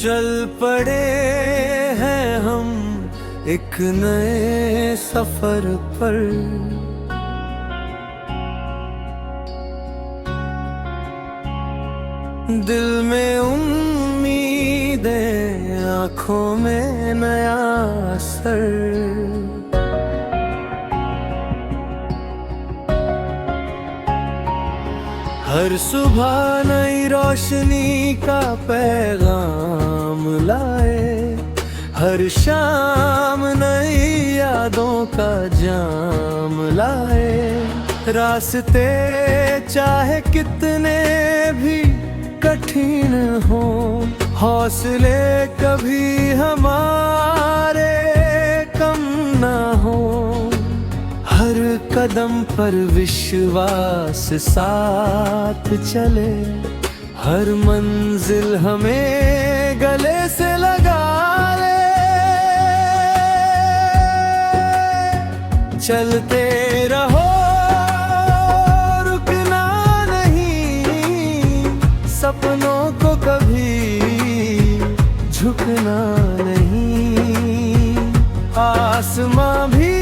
चल पड़े हैं हम एक नए सफर पर। दिल में उम्मीदें, आँखों में नया असर। हर सुबह नई रोशनी का पैगाम लाए, हर शाम नई यादों का जाम लाए। रास्ते चाहे कितने भी कठिन हो, हौसले कभी हमारे कम ना हो। हर कदम पर विश्वास साथ चले, हर मंजिल हमें गले से लगा ले। चलते रहो, रुकना नहीं, सपनों को कभी झुकना नहीं। आसमां भी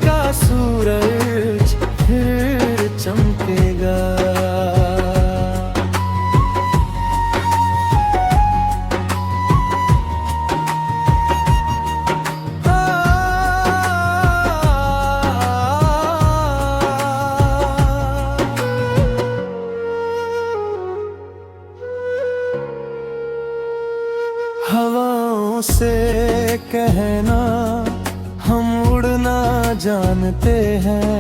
का सूरज फिर चमकेगा। हवाओं से कहना हम उड़ना जानते हैं,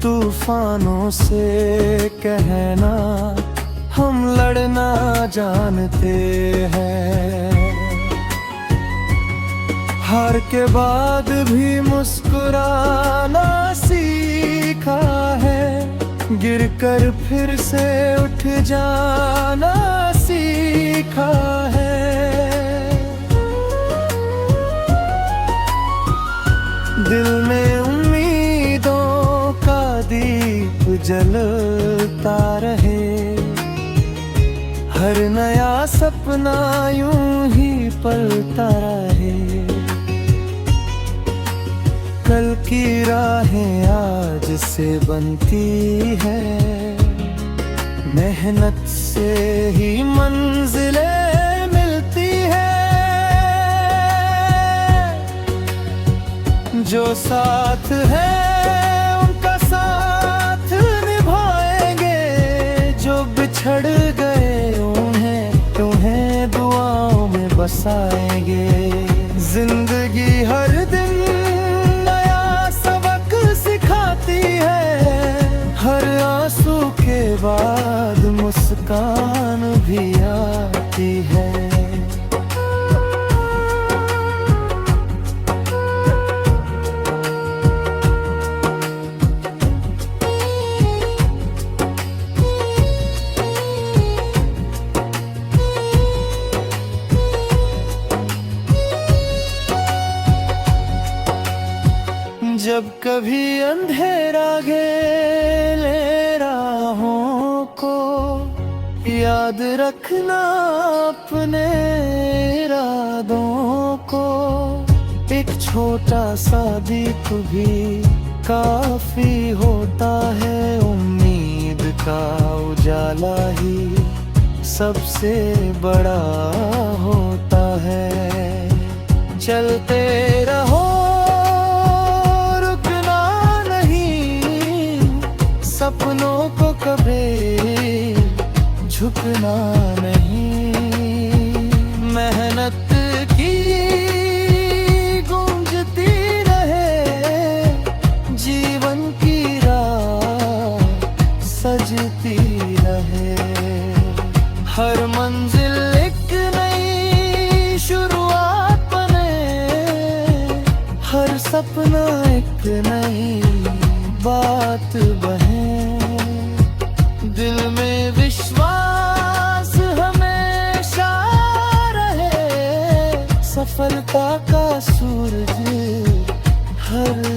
तूफानों से कहना हम लड़ना जानते हैं। हार के बाद भी मुस्कुराना सीखा है, गिरकर फिर से उठ जाना सीखा है। दिल में उम्मीदों का दीप जलता रहे, हर नया सपना यूं ही पलता रहे। कल की राहें आज से बनती है, मेहनत से ही मंजिलें मिलती है। जो साथ है उनका साथ निभाएंगे, जो बिछड़ गए उन्हें दुआओं में बसाएंगे। जिंदगी हर दिन नया सबक सिखाती है, हर आंसू के बाद मुस्कान भी आती है। जब कभी अंधेरा घेरे राहों को, याद रखना अपने इरादों को। एक छोटा सा दीप भी काफी होता है, उम्मीद का उजाला ही सबसे बड़ा होता है। चलते रहो, सपनों को कभी झुकना नहीं। मेहनत की गूंजती रहे, जीवन की राह सजती रहे। हर मंजिल एक नई शुरुआत बने, हर सपना एक नई बात बहे। दिल में विश्वास हमेशा रहे, सफलता का सूरज हर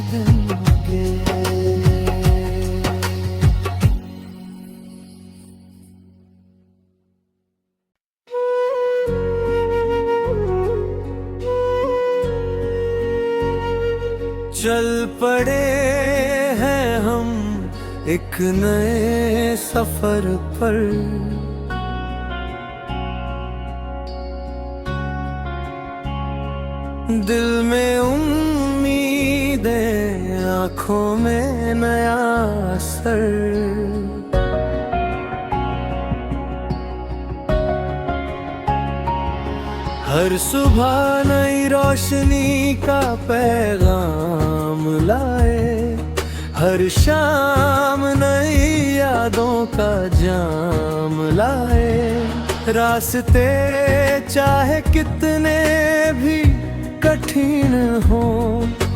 चल पड़े हैं हम एक नए सफर पर। दिल में उम्मीदें, आंखों में नया असर। हर सुबह नई रोशनी का पैगाम लाए, हर शाम नई यादों का जाम लाए। रास्ते चाहे कितने भी कठिन हो,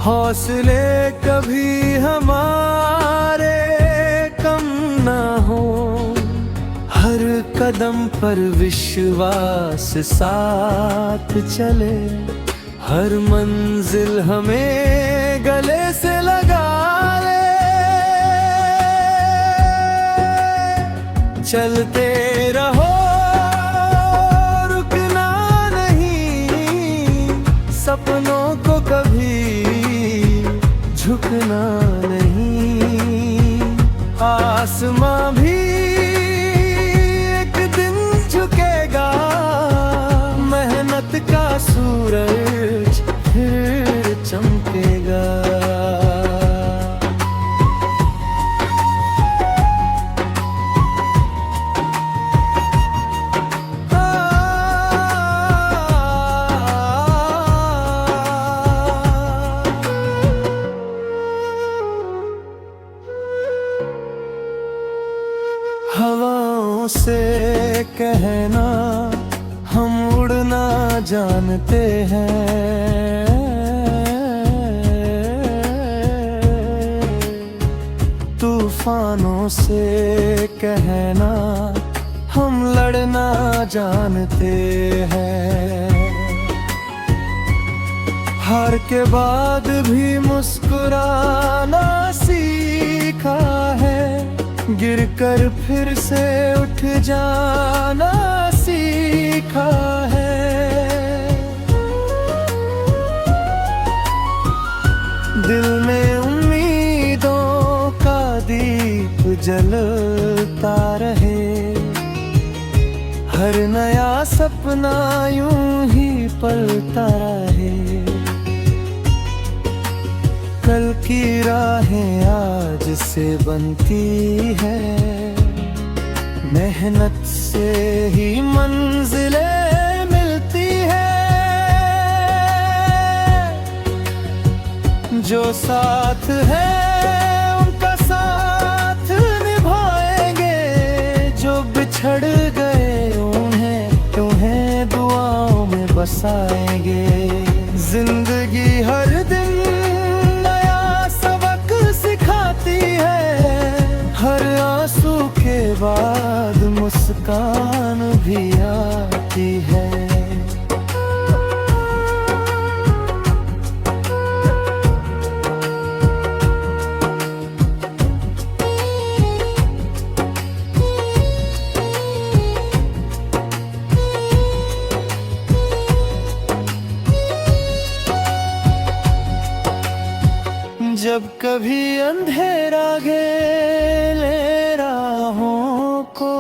हौसले कभी हमारे कम ना हो। हर कदम पर विश्वास साथ चले, हर मंजिल हमें गले से लगा ले। चलते रहो, रुकना नहीं, सपनों को कभी झुकना नहीं। आसमां भी झुकेगा, मेहनत का सूरज फिर चमकेगा। हवाओं से कहना हम उड़ना जानते हैं, तूफानों से कहना हम लड़ना जानते हैं। हार के बाद भी मुस्कुराना सीखा है, गिर कर फिर से उठ जाना सीखा है। दिल में उम्मीदों का दीप जलता रहे, हर नया सपना यूं ही पलता रहे। कल की राहें आज से बनती है, मेहनत से ही मंजिलें मिलती है। जो साथ है उनका साथ निभाएंगे, जो बिछड़ गए उन्हें दुआओं में बसाएंगे। जिंदगी हर दिन हर आंसू के बाद मुस्कान भी आती है। जब कभी अंधेरा घेरे राहों को,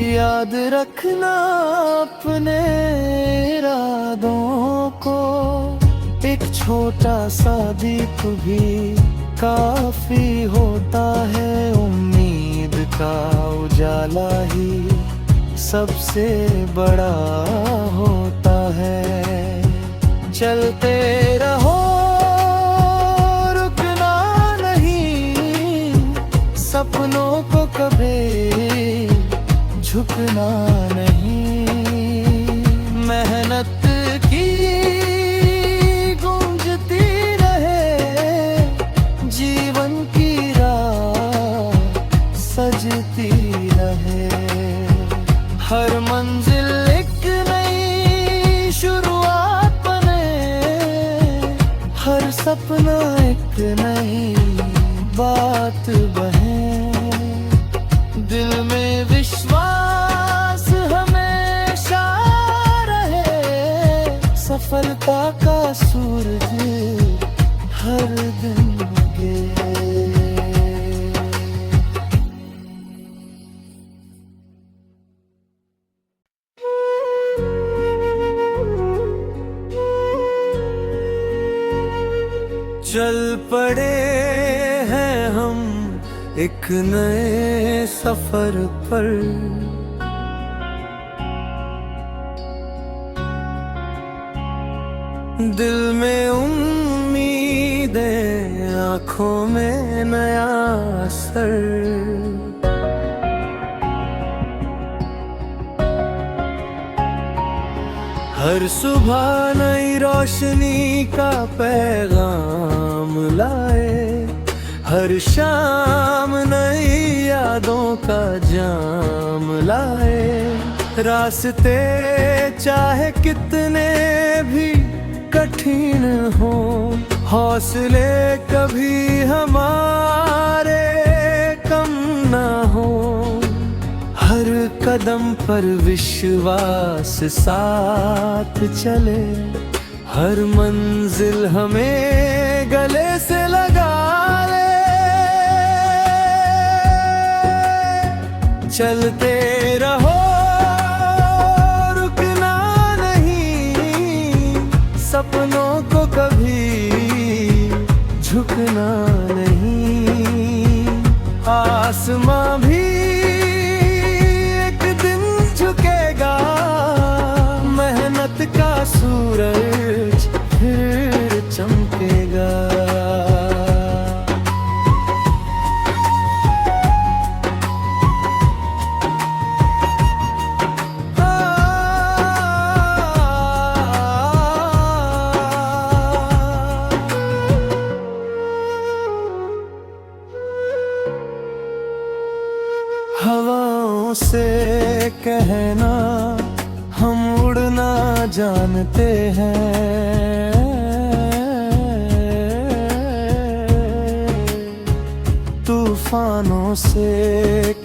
याद रखना अपने इरादों को। एक छोटा सा दीप भी काफी होता है, उम्मीद का उजाला ही सबसे बड़ा होता है। चलते रहो, सपनों को कभी झुकना नहीं। मेहनत की गूंजती रहे, जीवन की राह सजती रहे। हर मंजिल एक नई शुरुआत बने, हर सपना एक नई बात बहे। दिल में विश्वास हमेशा रहे, सफलता का सूरज हर चल पड़े हैं हम एक नए सफर पर। दिल में उम्मीदें, आँखों में नया असर। हर सुबह नई रोशनी का पैगाम लाए, हर शाम नई यादों का जाम लाए। रास्ते चाहे कितने भी कठिन हो, हौसले कभी हमारे कम ना हो। हर कदम पर विश्वास साथ चले, हर मंजिल हमें गले से लगा ले। चलते रहो, रुकना नहीं, सपनों को कभी झुकना नहीं। आसमां भी झुकेगा, मेहनत का सूरज फिर चमकेगा। हवाओं से कहना हम उड़ना जानते हैं, तूफानों से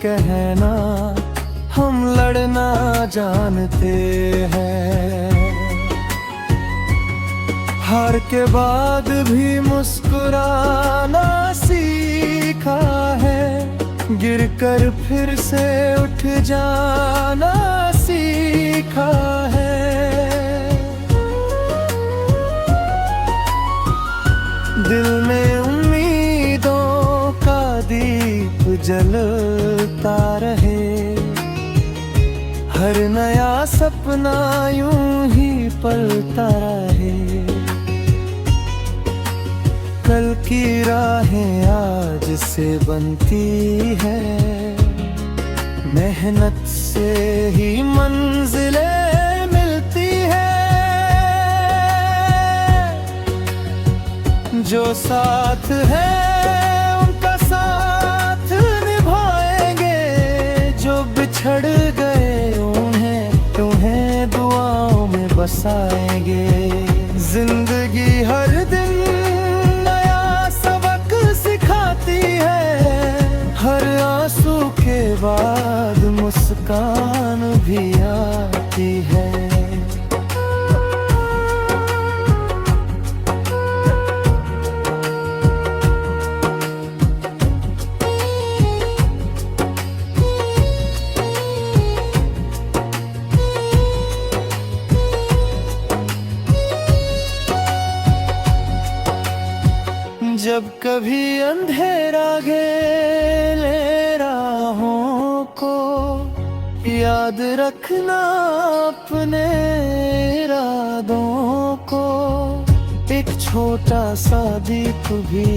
कहना हम लड़ना जानते हैं। हार के बाद भी मुस्कुराना सीखा है, गिरकर फिर से उठ जाना सीखा है। दिल में उम्मीदों का दीप जलता रहे, हर नया सपना यूं ही पलता रहे। कल की राहें आज से बनती है, मेहनत से ही मंजिलें मिलती है। जो साथ है उनका साथ निभाएंगे, जो बिछड़ गए उन्हें दुआओं में बसाएंगे। जिंदगी हर दिन हर आंसू के बाद मुस्कान भी आती है। जब कभी अंधेरा घेरे राहों को, याद रखना अपने इरादों को। एक छोटा सा दीप भी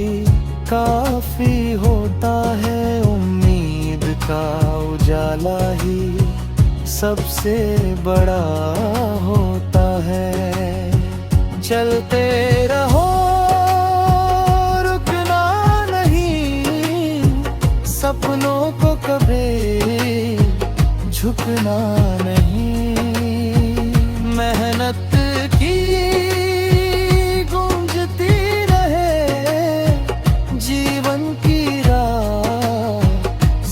काफी होता है, उम्मीद का उजाला ही सबसे बड़ा होता है। चलते रहो, सपनों को कभी झुकना नहीं। मेहनत की गूंजती रहे, जीवन की राह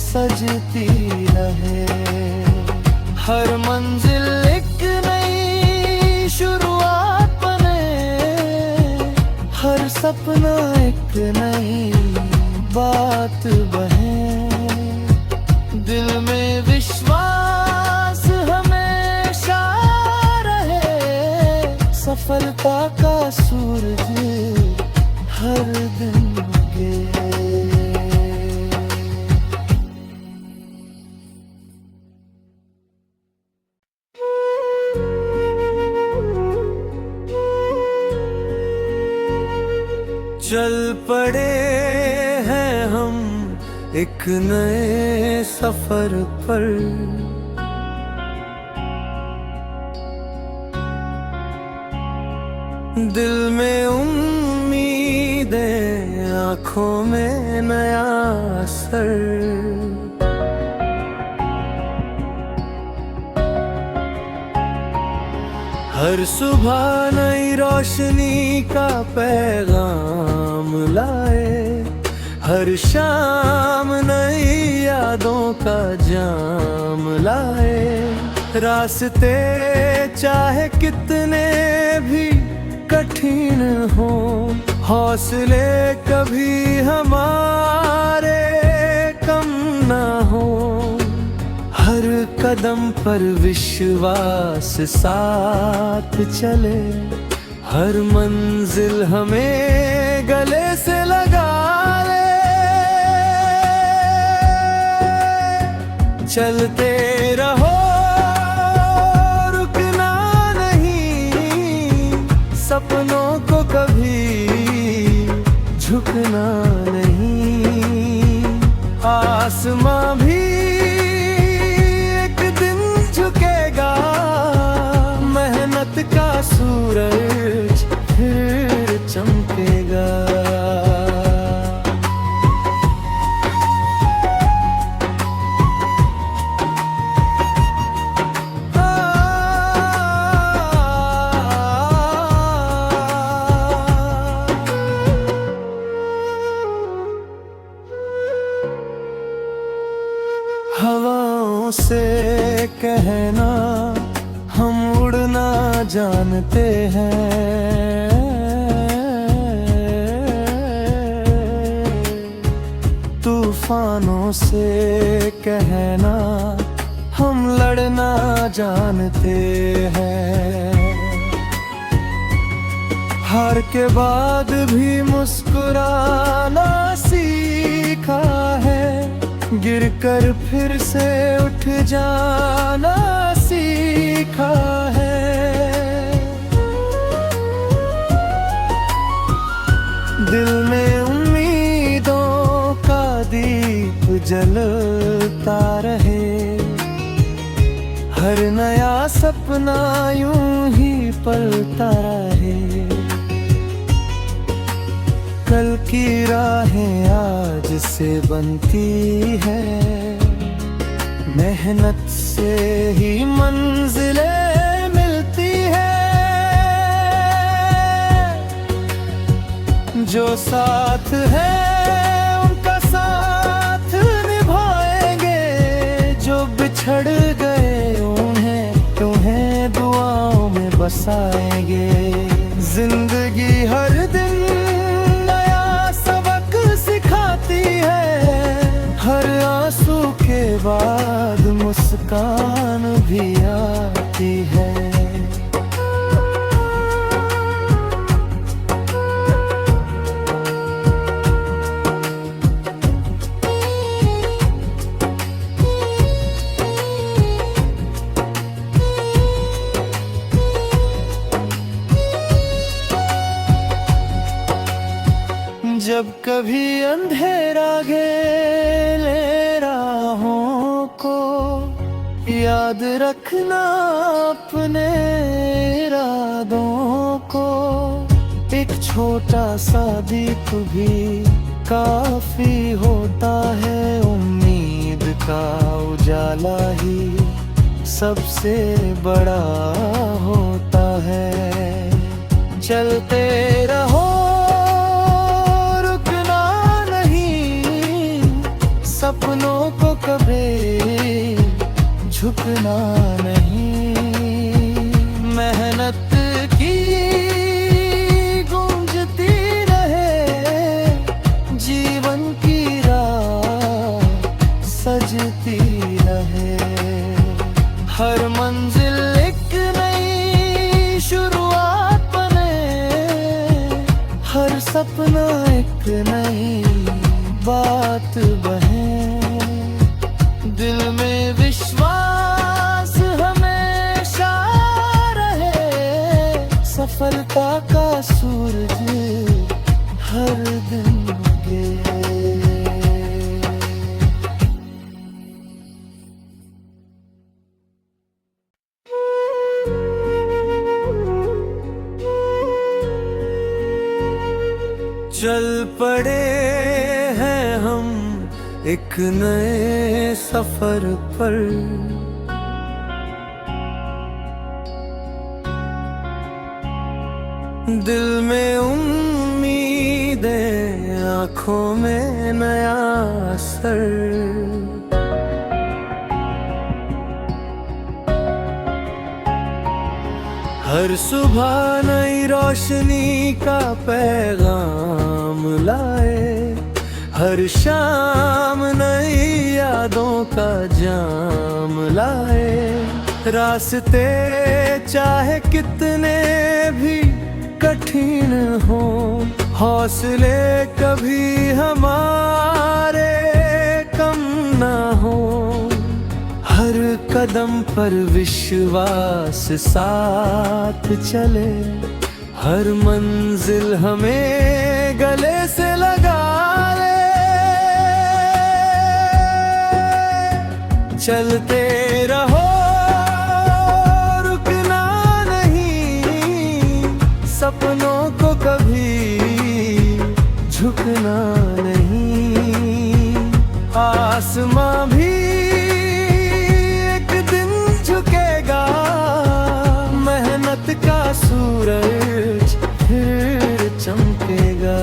सजती रहे। हर मंजिल एक नई शुरुआत बने, हर सपना एक नई बात बहे। दिल में विश्वास हमेशा रहे, सफलता का सूरज हर दिन के। चल पड़े हैं हम एक नए सफर पर, दिल में उम्मीदें, आँखों में नया असर। हर सुबह नई रोशनी का पैगाम लाए, हर शाम नई यादों का जाम लाए। रास्ते चाहे कितने भी कठिन हो, हौसले कभी हमारे कम ना हो। हर कदम पर विश्वास साथ चले, हर मंजिल हमें गले से लगा ले। चलते रहो, रुकना नहीं, सपनों को कभी झुकना नहीं। आसमां भी का सूरज फिर चमकेगा। हवाओं से कहना हम उड़ना जानते हैं, तूफानों से कहना हम लड़ना जानते हैं। हार के बाद भी मुस्कुराना सीखा है, गिरकर फिर से उठ जाना सीखा है। दिल में उम्मीदों का दीप जलता रहे, हर नया सपना यूं ही पलता रहे। कल की राहें आज से बनती है, मेहनत से ही मंजिलें मिलती है। जो साथ है उनका साथ निभाएंगे, जो बिछड़ गए उन्हें दुआओं में बसाएंगे। जिंदगी हर दिन नया सबक सिखाती है, हर आंसू के बाद मुस्कान भी आती है। जब कभी अंधेरा घेरे राहों को, याद रखना अपने इरादों को। एक छोटा सा दीप भी काफी होता है, उम्मीद का उजाला ही सबसे बड़ा होता है। चलते रहो, सपनों को कभी झुकना नहीं। मेहनत की गूंजती रहे, जीवन की राह सजती रहे। हर मंजिल एक नई शुरुआत बने, बहे, दिल में विश्वास हमेशा रहे, सफलता का सूरज हर दिन उगे। चल पड़े हैं हम एक नए सफर पर, दिल में उम्मीदें, आँखों में नया असर। हर सुबह नई रोशनी का पैगाम लाए, हर शाम नई यादों का जाम लाए। रास्ते चाहे कितने भी कठिन हो, हौसले कभी हमारे कम ना हो। हर कदम पर विश्वास साथ चले, हर मंजिल हमें गले से लगा ले। चलते रहो, रुकना नहीं, सपनों को कभी झुकना नहीं। आसमां भी झुकेगा, मेहनत का सूरज फिर चमकेगा।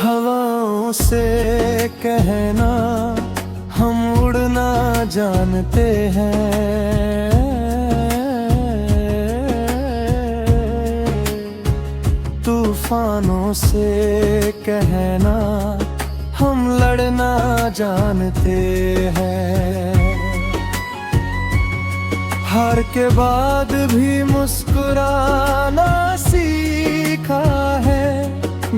हवाओं से कहना हम उड़ना जानते हैं, तूफानों से कहना हम लड़ना जानते हैं। हार के बाद भी मुस्कुराना सीखा है,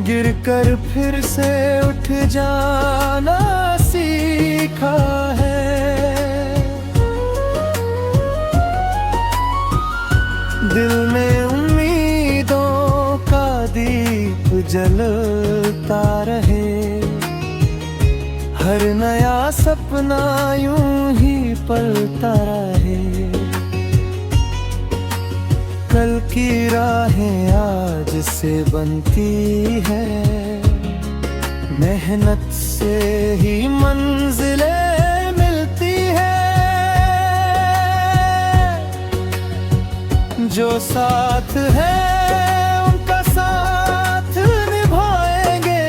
गिरकर फिर से उठ जाना सीखा है। दिल में उम्मीदों का दीप जलता रहे, हर नया सपना यूं ही पलता रहे। कल की राहें आज से बनती है, मेहनत से ही मंजिलें मिलती है। जो साथ है उनका साथ निभाएंगे,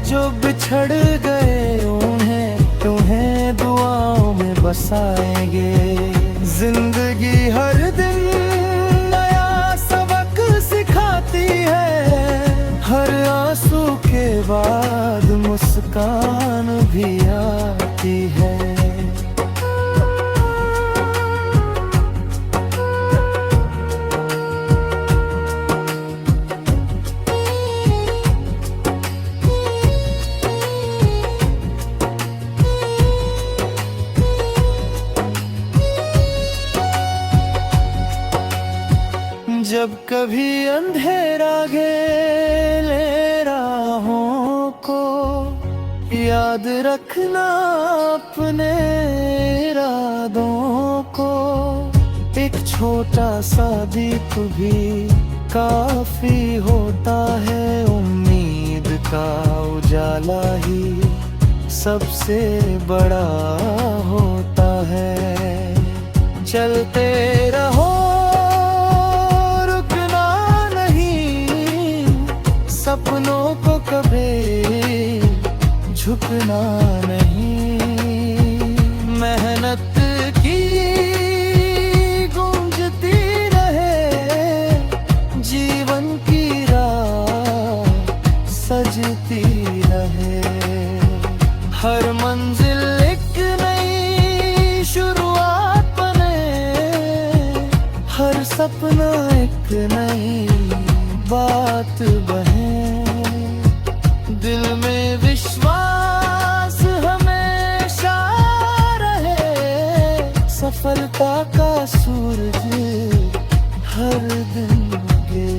जो बिछड़ गए उन्हें दुआओं में बसाएंगे। जिंदगी हर दिन हर आंसू के बाद मुस्कान भी आती है। जब कभी अंधेरा घेरे राहों को, याद रखना अपने इरादों को। एक छोटा सा दीप भी काफी होता है, उम्मीद का उजाला ही सबसे बड़ा होता है। चलते रहो, सपनों को कभी झुकना नहीं। मेहनत की गूंजती रहे जीवन की राह सपना एक नई बात बहे, दिल में विश्वास हमेशा रहे, सफलता का सूरज हर दिन उगे।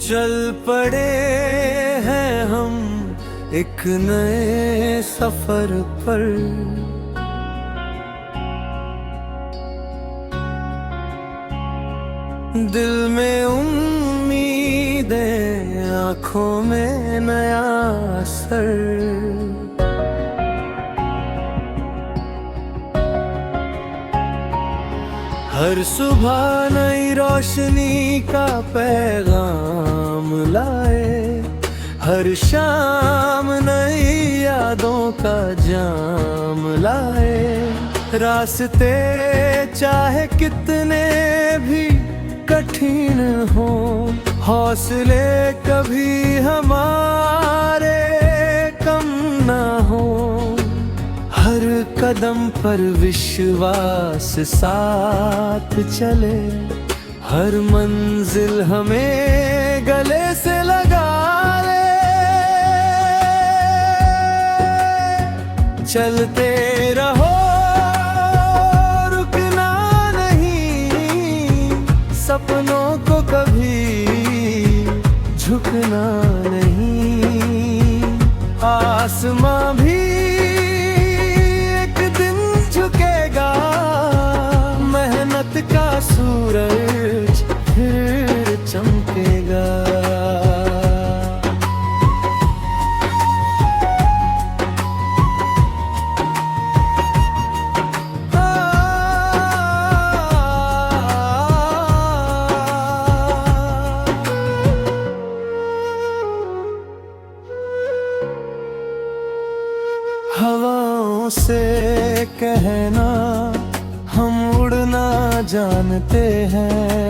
चल पड़े हैं हम एक नए सफर पर, दिल में उम्मीदें, आँखों में नया असर। हर सुबह नई रोशनी का पैगाम लाए, हर शाम नई यादों का जाम लाए। रास्ते चाहे कितने भी कठिन हो, हौसले कभी हमारे कम ना हो। हर कदम पर विश्वास साथ चले, हर मंजिल हमें गले से लगा ले। चलते रहो, रुकना नहीं, सपनों को कभी झुकना नहीं। आसमां भी का सूरज फिर चमकेगा। हवाओं से कहना हम उड़ना जानते हैं,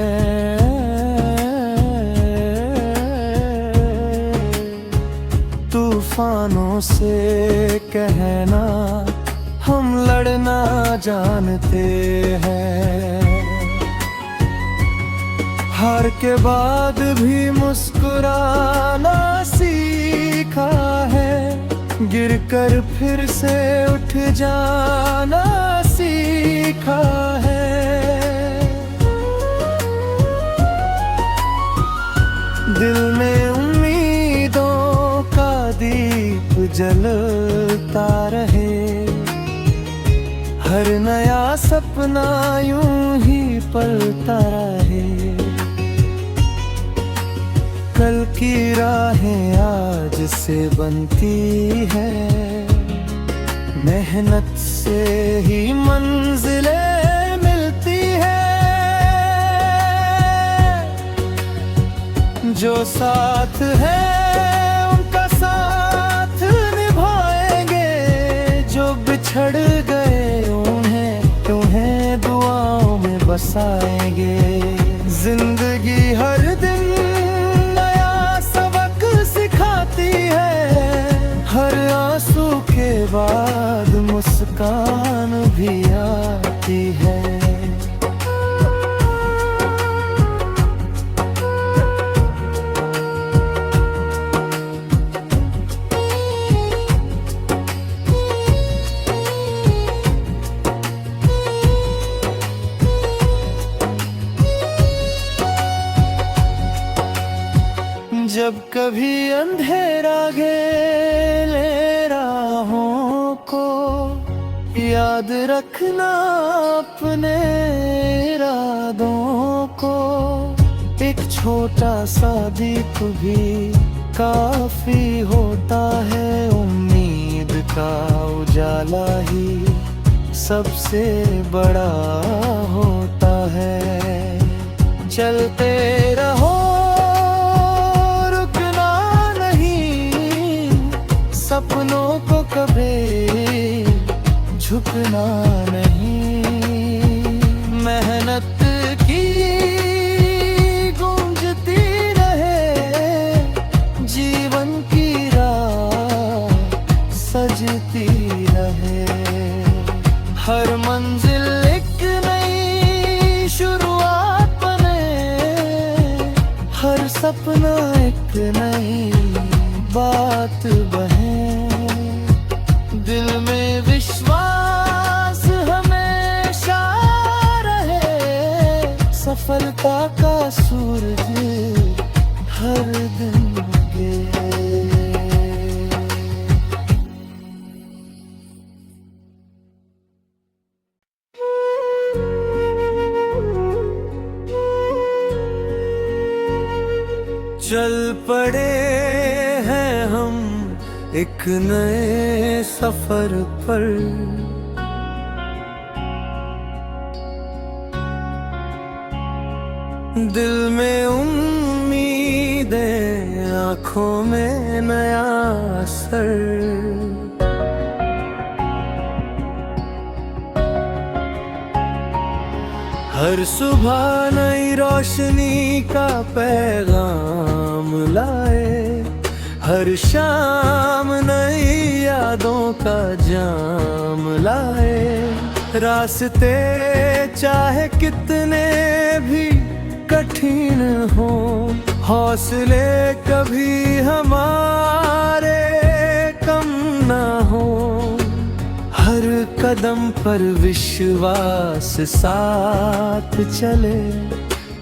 तूफानों से कहना हम लड़ना जानते हैं। हार के बाद भी मुस्कुराना सीखा है, गिरकर फिर से उठ जाना सीखा है। दिल में उम्मीदों का दीप जलता रहे, हर नया सपना यूं ही पलता रहे। कल की राहें आज से बनती है, मेहनत से ही मंजिलें मिलती है। जो साथ है उनका साथ निभाएंगे, जो बिछड़ गए उन्हें दुआओं में बसाएंगे। जिंदगी हर दिन नया सबक सिखाती है, हर आंसू के बाद मुस्कान भी आती है। जब कभी अंधेरा घेरे राहों को, याद रखना अपने इरादों को। एक छोटा सा दीप भी काफी होता है, उम्मीद का उजाला ही सबसे बड़ा होता है। चलते रहो, सपनों को कभी झुकना नहीं। मेहनत की गूंजती रहे, सपना एक नई बात बहे, दिल में विश्वास हमेशा रहे, सफलता का सूरज हर दिन उगे। चल पड़े हैं हम एक नए सफर पर, दिल में उम्मीदें, आँखों में नया असर। हर सुबह नई रोशनी का पैगाम लाए, हर शाम नई यादों का जाम लाए। रास्ते चाहे कितने भी कठिन हो, हौसले कभी हमारे कम ना हो। हर कदम पर विश्वास साथ चले,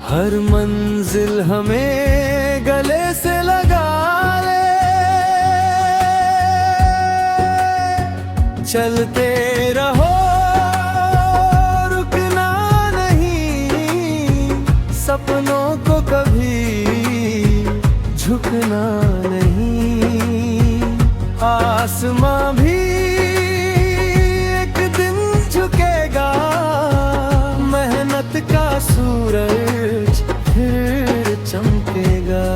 हर मंजिल हमें गले से लगा ले। चलते रहो, रुकना नहीं, सपनों को कभी झुकना नहीं। आसमां भी एक दिन झुकेगा, मेहनत का सूरज फिर चमकेगा।